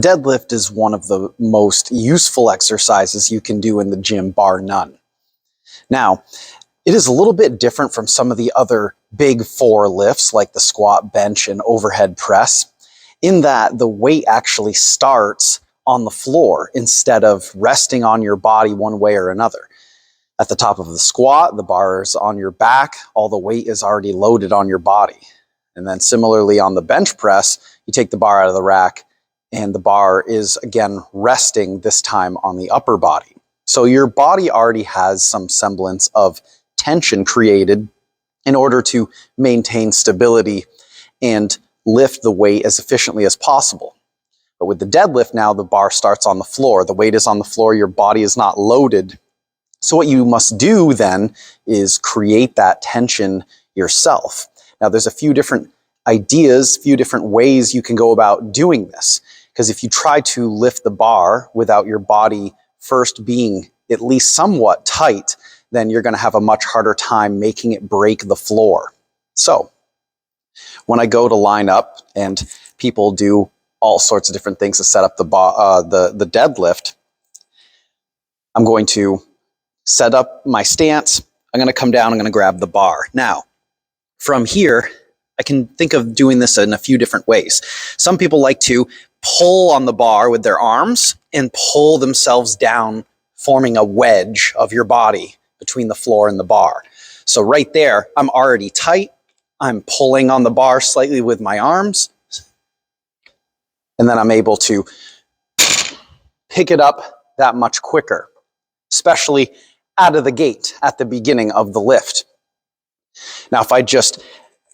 deadlift is one of the most useful exercises you can do in the gym, bar none. Now, it is a little bit different from some of the other big four lifts like the squat, bench, and overhead press, in that the weight actually starts on the floor instead of resting on your body one way or another. At the top of the squat, the bar is on your back, all the weight is already loaded on your body. And then similarly on the bench press, you take the bar out of the rack and the bar is again resting, this time on the upper body. So your body already has some semblance of tension created in order to maintain stability and lift the weight as efficiently as possible. But with the deadlift now, the bar starts on the floor. The weight is on the floor, your body is not loaded. So what you must do then is create that tension yourself. Now there's a few different ideas, few different ways you can go about doing this. Because if you try to lift the bar without your body first being at least somewhat tight, then you're going to have a much harder time making it break the floor. So when I go to line up, and people do all sorts of different things to set up the deadlift, I'm going to set up my stance. I'm going to come down, I'm going to grab the bar. Now, from here, I can think of doing this in a few different ways. Some people like to pull on the bar with their arms and pull themselves down, forming a wedge of your body between the floor and the bar. So right there, I'm already tight. I'm pulling on the bar slightly with my arms. And then I'm able to pick it up that much quicker, especially out of the gate at the beginning of the lift. Now, if I just,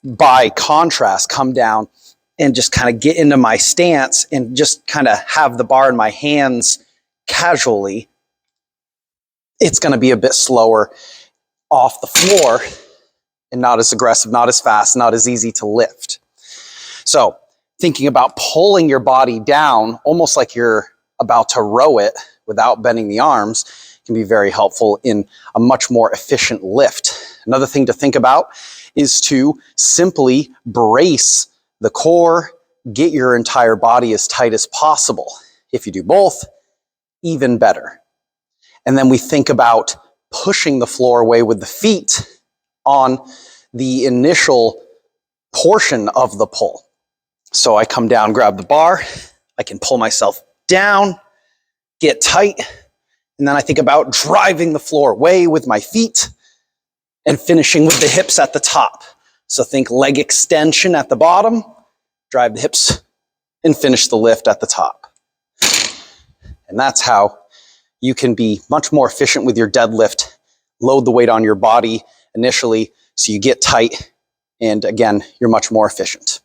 by contrast, come down and just kind of get into my stance and just kind of have the bar in my hands casually, it's going to be a bit slower off the floor and not as aggressive, not as fast, not as easy to lift. So thinking about pulling your body down, almost like you're about to row it without bending the arms, can be very helpful in a much more efficient lift. Another thing to think about is to simply brace the core, get your entire body as tight as possible. If you do both, even better. And then we think about pushing the floor away with the feet on the initial portion of the pull. So I come down, grab the bar, I can pull myself down, get tight, and then I think about driving the floor away with my feet and finishing with the hips at the top. So think leg extension at the bottom, drive the hips, and finish the lift at the top. And that's how you can be much more efficient with your deadlift, load the weight on your body initially so you get tight, and again, you're much more efficient.